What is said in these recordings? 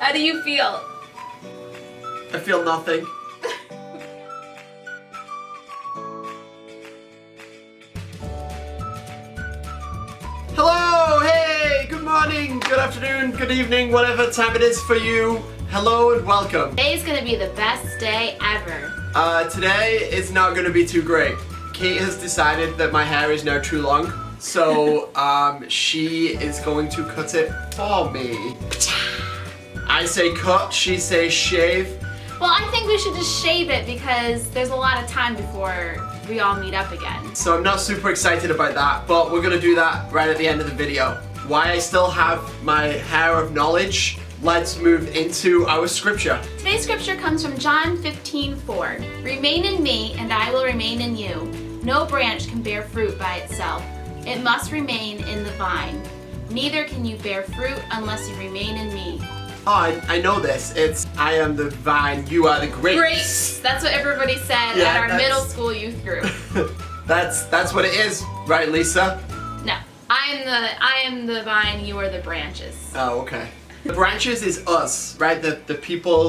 How do you feel? I feel nothing. Hello, hey, good morning, good afternoon, good evening, whatever time it is for you. Hello and welcome. Today's gonna be the best day ever. Today is not gonna be too great. Kate has decided that my hair is now too long, so she is going to cut it for me. I say cut, she says shave. Well, I think we should just shave it because there's a lot of time before we all meet up again. So I'm not super excited about that, but we're gonna do that right at the end of the video. Why I still have my hair of knowledge, let's move into our scripture. Today's scripture comes from John 15:4. Remain in me and I will remain in you. No branch can bear fruit by itself. It must remain in the vine. Neither can you bear fruit unless you remain in me. Oh, I know this. It's I am the vine, you are the grapes. Grapes! That's what everybody said at our middle school youth group. That's what it is, right, Lisa? No, I am the vine, you are the branches. Oh, okay. The branches is us, right? The people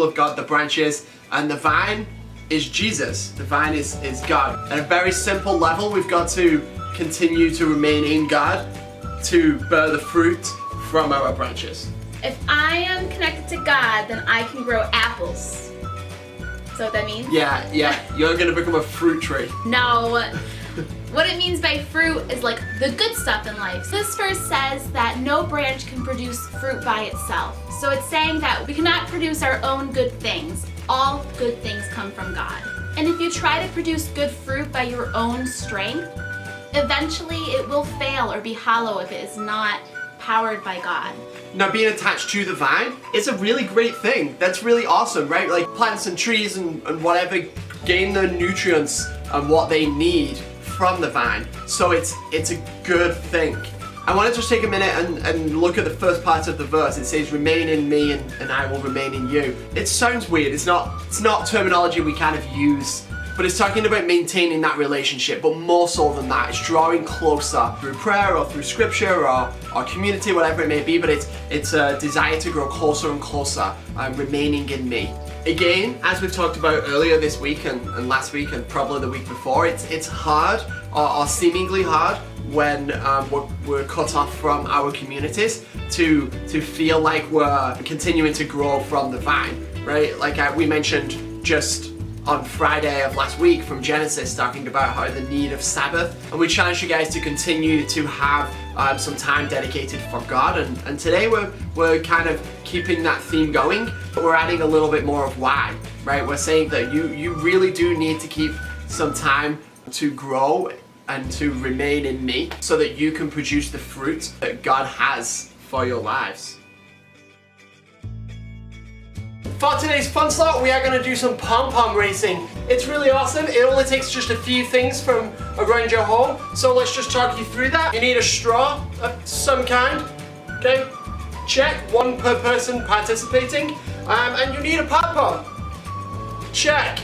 of God, the branches, and the vine is Jesus. The vine is God. At a very simple level, we've got to continue to remain in God to bear the fruit from our branches. If I am connected to God, then I can grow apples. Is that what that means? Yeah, you're gonna become a fruit tree. No. What it means by fruit is like the good stuff in life. So this verse says that no branch can produce fruit by itself. So it's saying that we cannot produce our own good things. All good things come from God. And if you try to produce good fruit by your own strength, eventually it will fail or be hollow if it is not powered by God. Now, being attached to the vine is a really great thing. That's really awesome, right? Like plants and trees and whatever gain the nutrients and what they need from the vine. So it's a good thing. I want to just take a minute and look at the first part of the verse. It says, remain in me and I will remain in you. It sounds weird. It's not terminology we kind of use, but it's talking about maintaining that relationship, but more so than that, it's drawing closer through prayer or through scripture or community, whatever it may be, but it's a desire to grow closer and closer, remaining in me. Again, as we've talked about earlier this week and last week and probably the week before, it's hard or seemingly hard when we're cut off from our communities to feel like we're continuing to grow from the vine, right? Like we mentioned just on Friday of last week from Genesis, talking about how the need of Sabbath, and we challenge you guys to continue to have some time dedicated for God, and today we're kind of keeping that theme going, but we're adding a little bit more of why, right? We're saying that you really do need to keep some time to grow and to remain in me so that you can produce the fruit that God has for your lives. For today's fun slot, we are going to do some pom-pom racing. It's really awesome. It only takes just a few things from around your home. So let's just talk you through that. You need a straw of some kind. Okay, check. One per person participating. And you need a pom-pom. Check.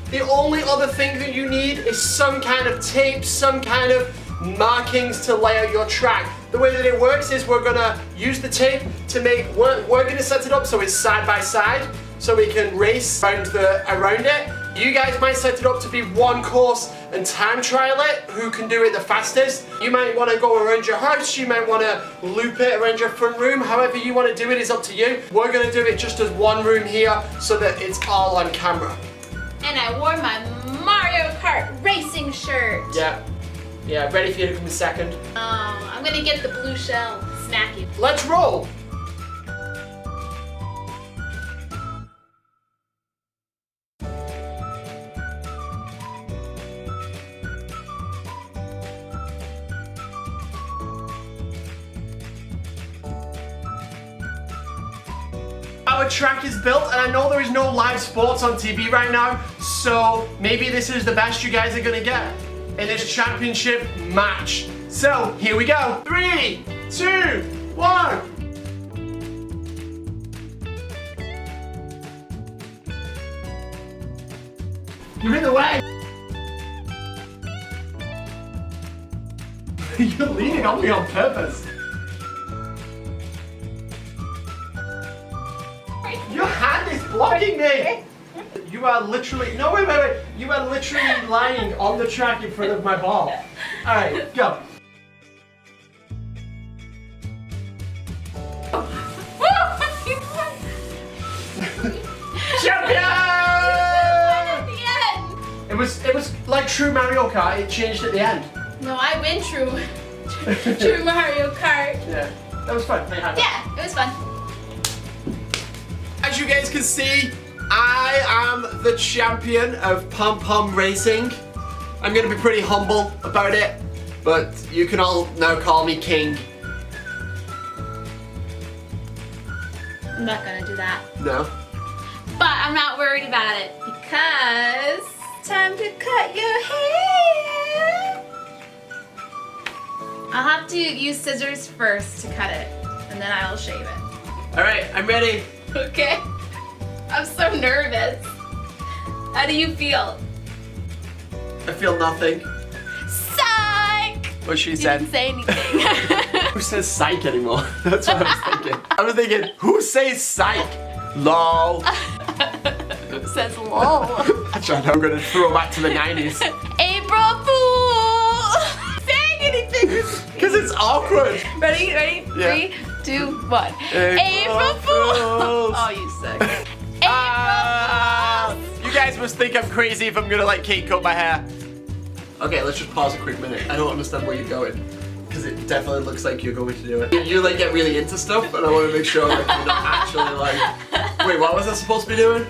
The only other thing that you need is some kind of tape, some kind of markings to lay out your track. The way that it works is we're gonna use the tape to we're gonna set it up so it's side by side so we can race around it. You guys might set it up to be one course and time trial it, who can do it the fastest. You might wanna go around your house, you might wanna loop it around your front room, however you wanna do it is up to you. We're gonna do it just as one room here so that it's all on camera. And I wore my Mario Kart racing shirt. Yeah, ready for you to come in second. Oh, I'm gonna get the blue shell, smack you. Let's roll! Our track is built, and I know there is no live sports on TV right now, so maybe this is the best you guys are gonna get in this championship match. So, here we go. 3, 2, 1. You're in the way. You're leaning on me on purpose. blocking me. You are literally, no wait. You are literally lying on the track in front of my ball. Alright, go. Champion! It was like true Mario Kart, it changed at the end. No, I win true Mario Kart. Yeah, that was fun. Yeah, it was fun. As you guys can see, I am the champion of Pom Pom Racing. I'm gonna be pretty humble about it, but you can all now call me King. I'm not gonna do that. No? But I'm not worried about it because time to cut your hair. I'll have to use scissors first to cut it, and then I'll shave it. Alright, I'm ready. Okay. I'm so nervous. How do you feel? I feel nothing. Psych! What she You said. didn't say anything. Who says psych anymore? That's what I was thinking. I was thinking, who says psych? LOL. Who says lol? That's right, I'm gonna throw back to the 90s. April Fool! Saying anything. Because it's awkward. Ready? Yeah. 3, 2, 1. April Fool! Fools. Oh, you suck. You guys must think I'm crazy if I'm gonna like cake cut my hair. Okay, let's just pause a quick minute. I don't understand where you're going. Because it definitely looks like you're going to do it. You like get really into stuff and I want to make sure like you're not actually like... Wait, what was I supposed to be doing?